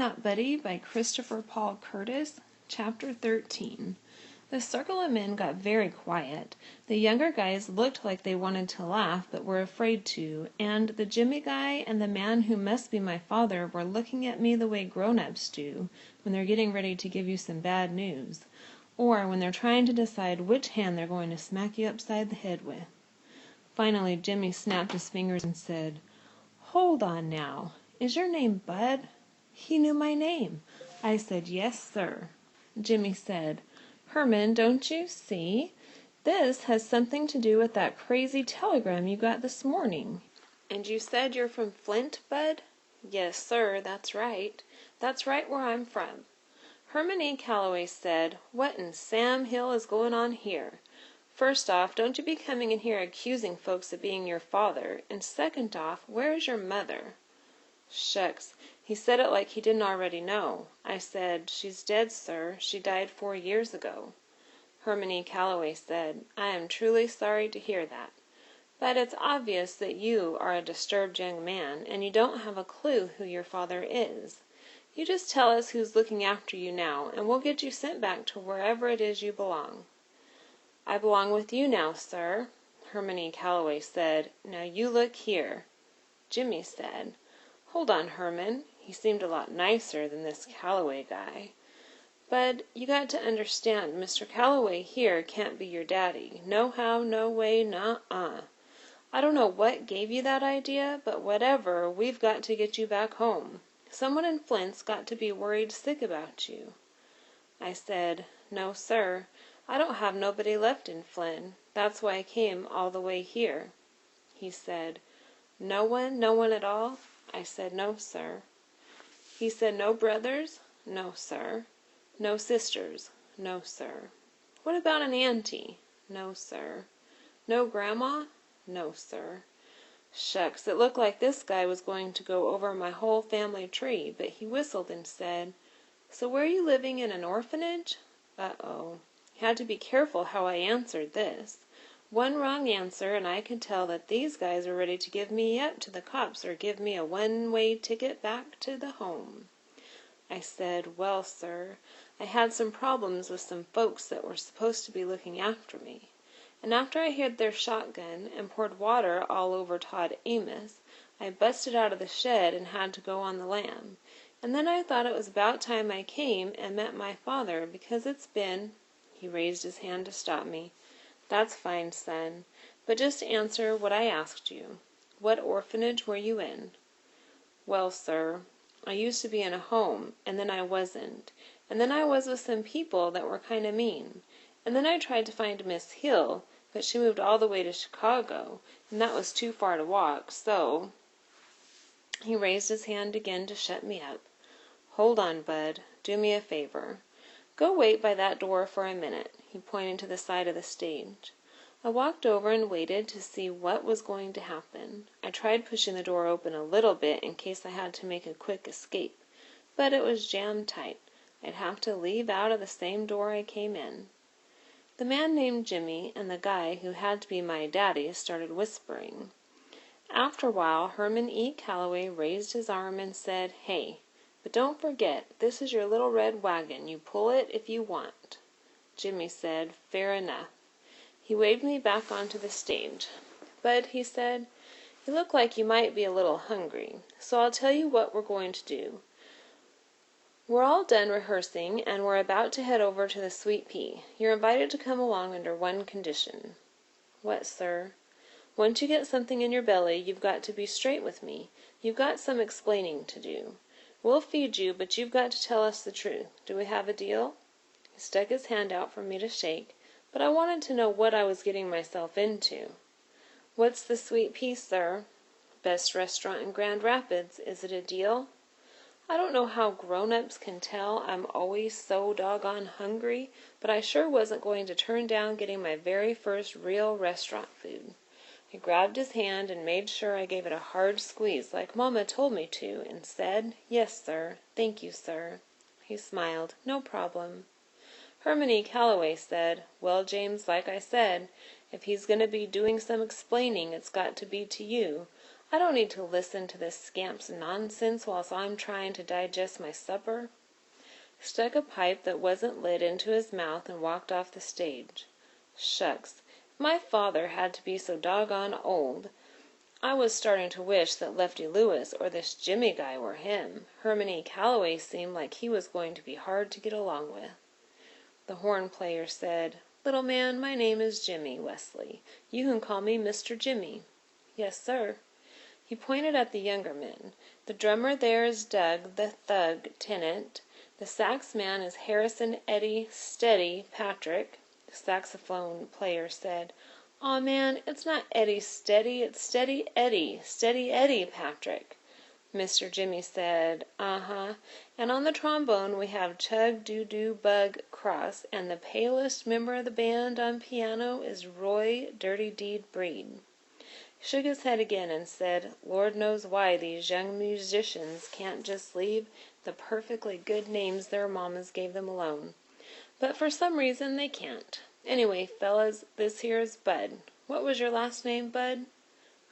Not Buddy by Christopher Paul Curtis, Chapter 13. The circle of men got very quiet. The younger guys looked like they wanted to laugh but were afraid to, and the Jimmy guy and the man who must be my father were looking at me the way grown-ups do when they're getting ready to give you some bad news, or when they're trying to decide which hand they're going to smack you upside the head with. Finally Jimmy snapped his fingers and said, "Hold on now. Is your name Bud?" He knew my name. I said, "Yes, sir." Jimmy said, "Herman, don't you see? This has something to do with that crazy telegram you got this morning." "And you said you're from Flint, Bud?" "Yes, sir, that's right. That's right where I'm from." Herman E. Calloway said, "What in Sam Hill is going on here? First off, don't you be coming in here accusing folks of being your father, and second off, where is your mother?" Shucks, he said it like he didn't already know. I said, "She's dead, sir. She died 4 years ago." Herman E. Calloway said, "I am truly sorry to hear that. But it's obvious that you are a disturbed young man, and you don't have a clue who your father is. You just tell us who's looking after you now, and we'll get you sent back to wherever it is you belong." "I belong with you now, sir." Herman E. Calloway said, "Now you look here." Jimmy said, "Hold on, Herman." He seemed a lot nicer than this Calloway guy. "Bud, you got to understand Mr. Calloway here can't be your daddy. Nohow, no way, nuh-uh. I don't know what gave you that idea, but whatever, we've got to get you back home. Someone in Flint's got to be worried sick about you." I said, "No, sir. I don't have nobody left in Flint. That's why I came all the way here." He said, "No one at all?" I said, "No, sir." He said, "No brothers?" "No, sir." "No sisters?" "No, sir." "What about an auntie?" "No, sir." "No grandma?" "No, sir." Shucks, it looked like this guy was going to go over my whole family tree, but he whistled and said, "So were you living in an orphanage?" Uh-oh. Had to be careful how I answered this. One wrong answer and I could tell that these guys were ready to give me up to the cops or give me a one-way ticket back to the home. I said, "Well, sir, I had some problems with some folks that were supposed to be looking after me. And after I hid their shotgun and poured water all over Todd Amos, I busted out of the shed and had to go on the lam. And then I thought it was about time I came and met my father because it's been—" He raised his hand to stop me. "That's fine, son. But just answer what I asked you. What orphanage were you in?" "Well, sir, I used to be in a home, and then I wasn't. And then I was with some people that were kind of mean. And then I tried to find Miss Hill, but she moved all the way to Chicago, and that was too far to walk, so—" He raised his hand again to shut me up. "Hold on, Bud. Do me a favor. Go wait by that door for a minute." He pointed to the side of the stage. I walked over and waited to see what was going to happen. I tried pushing the door open a little bit in case I had to make a quick escape, but it was jammed tight. I'd have to leave out of the same door I came in. The man named Jimmy and the guy who had to be my daddy started whispering. After a while, Herman E. Calloway raised his arm and said, "Hey, but don't forget, this is your little red wagon. You pull it if you want." Jimmy said, "Fair enough." He waved me back onto the stage. "Bud," he said, "you look like you might be a little hungry, so I'll tell you what we're going to do. We're all done rehearsing, and we're about to head over to the Sweet Pea. You're invited to come along under one condition." "What, sir?" "Once you get something in your belly, you've got to be straight with me. You've got some explaining to do. We'll feed you, but you've got to tell us the truth. Do we have a deal?" He stuck his hand out for me to shake, but I wanted to know what I was getting myself into. "What's the Sweet Pea, sir?" "Best restaurant in Grand Rapids. Is it a deal?" I don't know how grown-ups can tell I'm always so doggone hungry, but I sure wasn't going to turn down getting my very first real restaurant food. I grabbed his hand and made sure I gave it a hard squeeze like Mama told me to, and said, "Yes, sir. Thank you, sir." He smiled. "No problem." Herman E. Calloway said, "Well, James, like I said, if he's going to be doing some explaining, it's got to be to you. I don't need to listen to this scamp's nonsense whilst I'm trying to digest my supper. Stuck a pipe that wasn't lit into his mouth and walked off the stage. Shucks, if my father had to be so doggone old. I was starting to wish that Lefty Lewis or this Jimmy guy were him. Herman E. Calloway seemed like he was going to be hard to get along with. The horn player said, "Little man, my name is Jimmy Wesley. You can call me Mr. Jimmy." "Yes, sir." He pointed at the younger men. "The drummer there is Doug, the thug tenant. The sax man is Harrison Eddie Steady Patrick." The saxophone player said, "Aw, man, it's not Eddie Steady, it's Steady Eddie Patrick." Mr. Jimmy said, "Uh-huh. And on the trombone we have Chug Doo Doo Bug Cross, and the palest member of the band on piano is Roy Dirty Deed Breed." He shook his head again and said, "Lord knows why these young musicians can't just leave the perfectly good names their mammas gave them alone. But for some reason they can't. Anyway, fellas, this here is Bud. What was your last name, Bud?"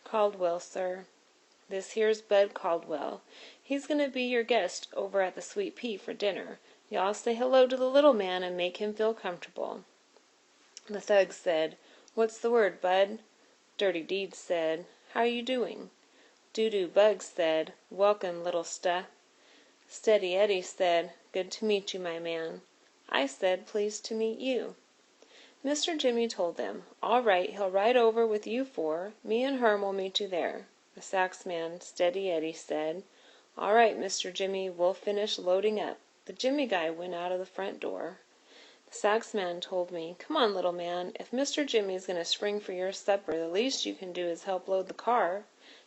"Caldwell, sir." "This here's Bud Caldwell. He's going to be your guest over at the Sweet Pea for dinner. Y'all say hello to the little man and make him feel comfortable." The thug said, "What's the word, Bud?" Dirty Deeds said, "How you doing?" Doo Doo Bug said, "Welcome, little stuff." Steady Eddie said, "Good to meet you, my man." I said, "Pleased to meet you." Mr. Jimmy told them, "All right, he'll ride over with you four. Me and Herm will meet you there." The sax man, Steady Eddie, said, "All right, Mr. Jimmy, we'll finish loading up." The Jimmy guy went out of the front door. The sax man told me, "Come on, little man. If Mr. Jimmy's going to spring for your supper, the least you can do is help load the car.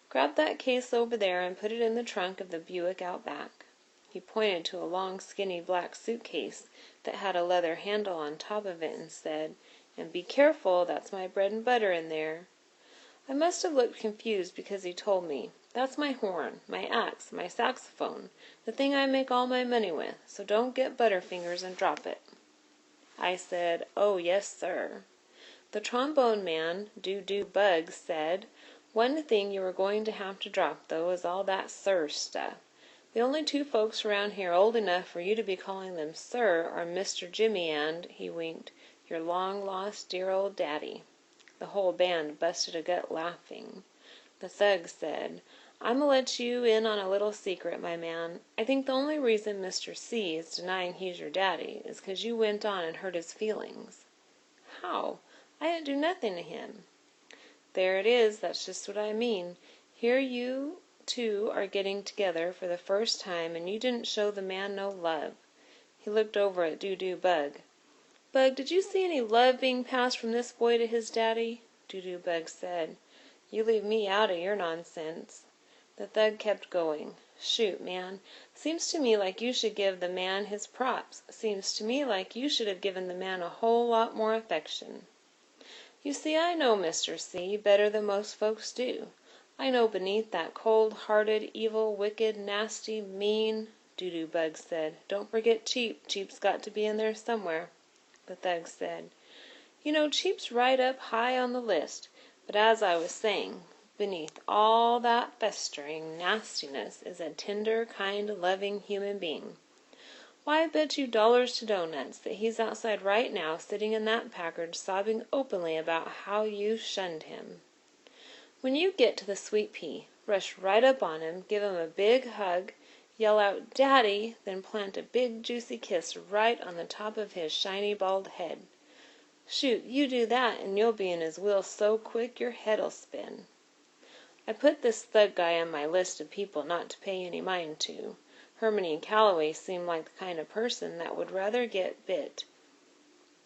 Grab that case over there and put it in the trunk of the Buick out back." He pointed to a long, skinny black suitcase that had a leather handle on top of it and said, "And be careful, that's my bread and butter in there." I must have looked confused because he told me, "That's my horn, my axe, my saxophone, the thing I make all my money with, so don't get butterfingers and drop it." I said, "Oh, yes, sir." The trombone man, Doo Doo Bug, said, "One thing you are going to have to drop, though, is all that 'sir' stuff. The only two folks around here old enough for you to be calling them 'sir' are Mr. Jimmy and," he winked, "your long-lost dear old daddy." The whole band busted a gut laughing. The thug said, "I'm a let you in on a little secret, my man. I think the only reason Mr. C. is denying he's your daddy is 'cause you went on and hurt his feelings." "How? I didn't do nothing to him." "There it is, that's just what I mean. Here you two are getting together for the first time and you didn't show the man no love." He looked over at Doo Doo Bug. "Bug, did you see any love being passed from this boy to his daddy?" Doo Doo Bug said, "You leave me out of your nonsense." The thug kept going. "Shoot, man. Seems to me like you should give the man his props. Seems to me like you should have given the man a whole lot more affection." "You see, I know Mr. C. better than most folks do. I know beneath that cold-hearted, evil, wicked, nasty, mean—" Doo Doo Bug said, "Don't forget Cheap. Cheap's got to be in there somewhere." The thug said, "You know, Cheap's right up high on the list, but as I was saying, beneath all that festering nastiness is a tender, kind, loving human being. Why, I bet you dollars to doughnuts that he's outside right now sitting in that Packard sobbing openly about how you shunned him. When you get to the Sweet Pea, rush right up on him, give him a big hug, yell out 'Daddy,' then plant a big juicy kiss right on the top of his shiny bald head. Shoot, you do that and you'll be in his will so quick your head'll spin." I put this thug guy on my list of people not to pay any mind to. Herman E. Calloway seemed like the kind of person that would rather get bit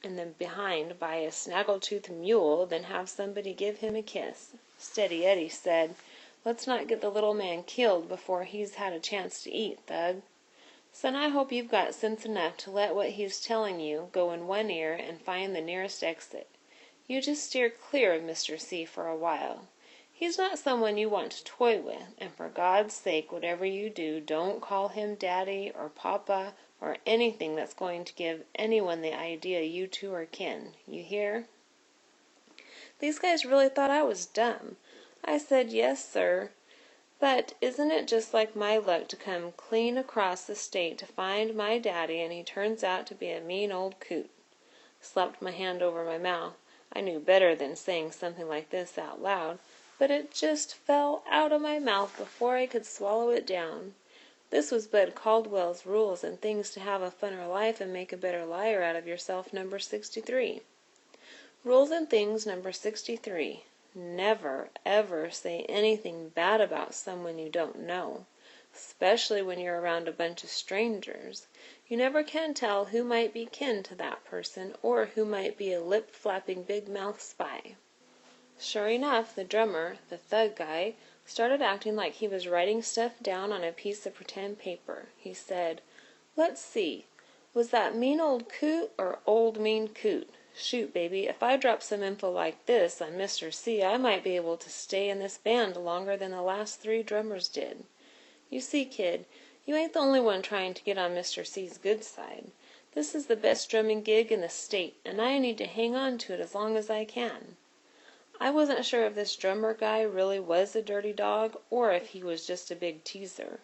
in the behind by a snaggle-toothed mule than have somebody give him a kiss. Steady Eddie said, "Let's not get the little man killed before he's had a chance to eat, Thug. Son, I hope you've got sense enough to let what he's telling you go in one ear and find the nearest exit. You just steer clear of Mr. C. for a while. He's not someone you want to toy with, and for God's sake, whatever you do, don't call him Daddy or Papa or anything that's going to give anyone the idea you two are kin. You hear?" These guys really thought I was dumb. I said, "Yes, sir." But isn't it just like my luck to come clean across the state to find my daddy, and he turns out to be a mean old coot? Slapped my hand over my mouth. I knew better than saying something like this out loud, but it just fell out of my mouth before I could swallow it down. This was Bud Caldwell's Rules and Things to Have a Funner Life and Make a Better Liar Out of Yourself, number 63. Rules and Things, number 63. Never, ever say anything bad about someone you don't know, especially when you're around a bunch of strangers. You never can tell who might be kin to that person, or who might be a lip-flapping big-mouth spy. Sure enough, the drummer, the thug guy, started acting like he was writing stuff down on a piece of pretend paper. He said, "Let's see, was that mean old coot or old mean coot? Shoot, baby, if I drop some info like this on Mr. C, I might be able to stay in this band longer than the last 3 drummers did. You see, kid, you ain't the only one trying to get on Mr. C's good side. This is the best drumming gig in the state, and I need to hang on to it as long as I can." I wasn't sure if this drummer guy really was a dirty dog, or if he was just a big teaser.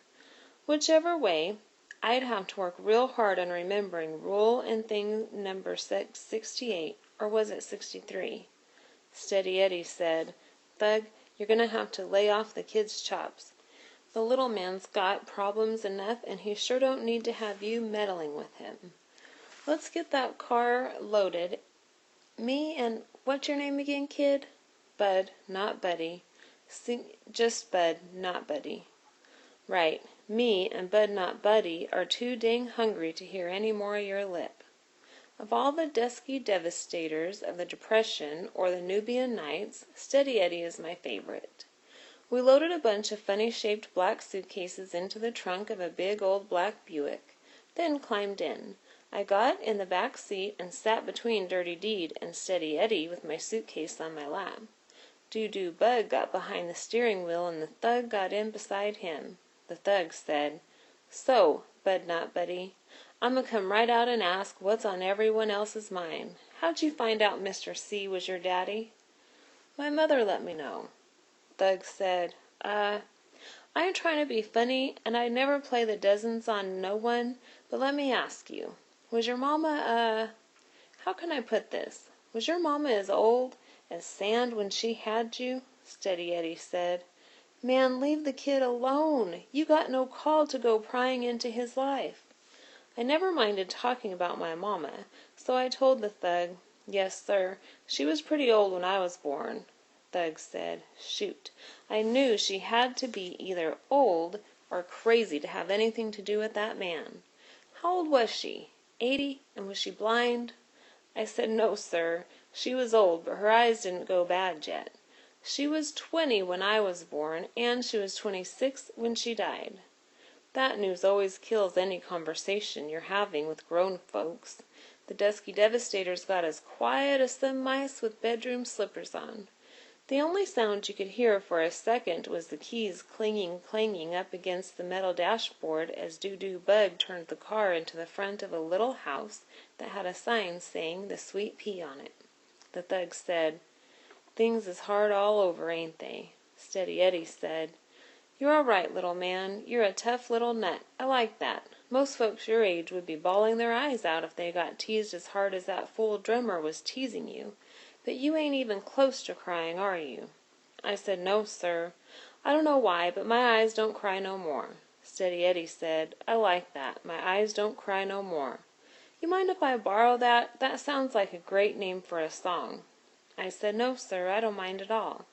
Whichever way, I'd have to work real hard on remembering Rule and Thing number 68, or was it 63? Steady Eddie said, "Thug, you're going to have to lay off the kid's chops. The little man's got problems enough, and he sure don't need to have you meddling with him. Let's get that car loaded. Me and what's your name again, kid?" "Bud, not Buddy. Just Bud, not Buddy." "Right. Me and Bud Not Buddy are too dang hungry to hear any more of your lip." Of all the dusky devastators of the Depression or the Nubian Nights, Steady Eddie is my favorite. We loaded a bunch of funny-shaped black suitcases into the trunk of a big old black Buick, then climbed in. I got in the back seat and sat between Dirty Deed and Steady Eddie with my suitcase on my lap. Doo-Doo Bug got behind the steering wheel and the thug got in beside him. The thug said, "So, Bud Not Buddy, I'm gonna come right out and ask what's on everyone else's mind. How'd you find out Mr. C was your daddy?" "My mother let me know." Thug said, I ain't trying to be funny, and I never play the dozens on no one, but let me ask you, was your mama, how can I put this? Was your mama as old as sand when she had you?" Steady Eddie said, "Man, leave the kid alone. You got no call to go prying into his life." I never minded talking about my mama, so I told the thug, "Yes, sir, she was pretty old when I was born." Thug said, "Shoot, I knew she had to be either old or crazy to have anything to do with that man. How old was she? 80, and was she blind?" I said, "No, sir, she was old, but her eyes didn't go bad yet. She was 20 when I was born, and she was 26 when she died." That news always kills any conversation you're having with grown folks. The dusky devastators got as quiet as some mice with bedroom slippers on. The only sound you could hear for a second was the keys clanging up against the metal dashboard as Doo-Doo Bug turned the car into the front of a little house that had a sign saying "The Sweet Pea" on it. The thug said, "Things is hard all over, ain't they?" Steady Eddie said, "You're all right, little man. You're a tough little nut. I like that. Most folks your age would be bawling their eyes out if they got teased as hard as that fool drummer was teasing you. But you ain't even close to crying, are you?" I said, "No, sir. I don't know why, but my eyes don't cry no more." Steady Eddie said, "I like that. My eyes don't cry no more. You mind if I borrow that? That sounds like a great name for a song." I said, "No, sir, I don't mind at all."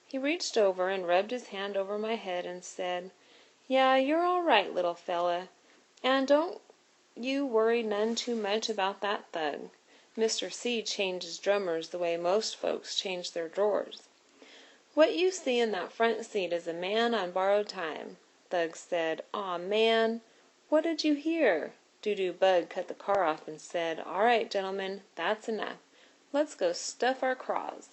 He reached over and rubbed his hand over my head and said, "Yeah, you're all right, little fella. And don't you worry none too much about that thug. Mr. C changes drummers the way most folks change their drawers. What you see in that front seat is a man on borrowed time." Thug said, "Aw, man, what did you hear?" Doo-Doo Bug cut the car off and said, "All right, gentlemen, that's enough. Let's go stuff our craws."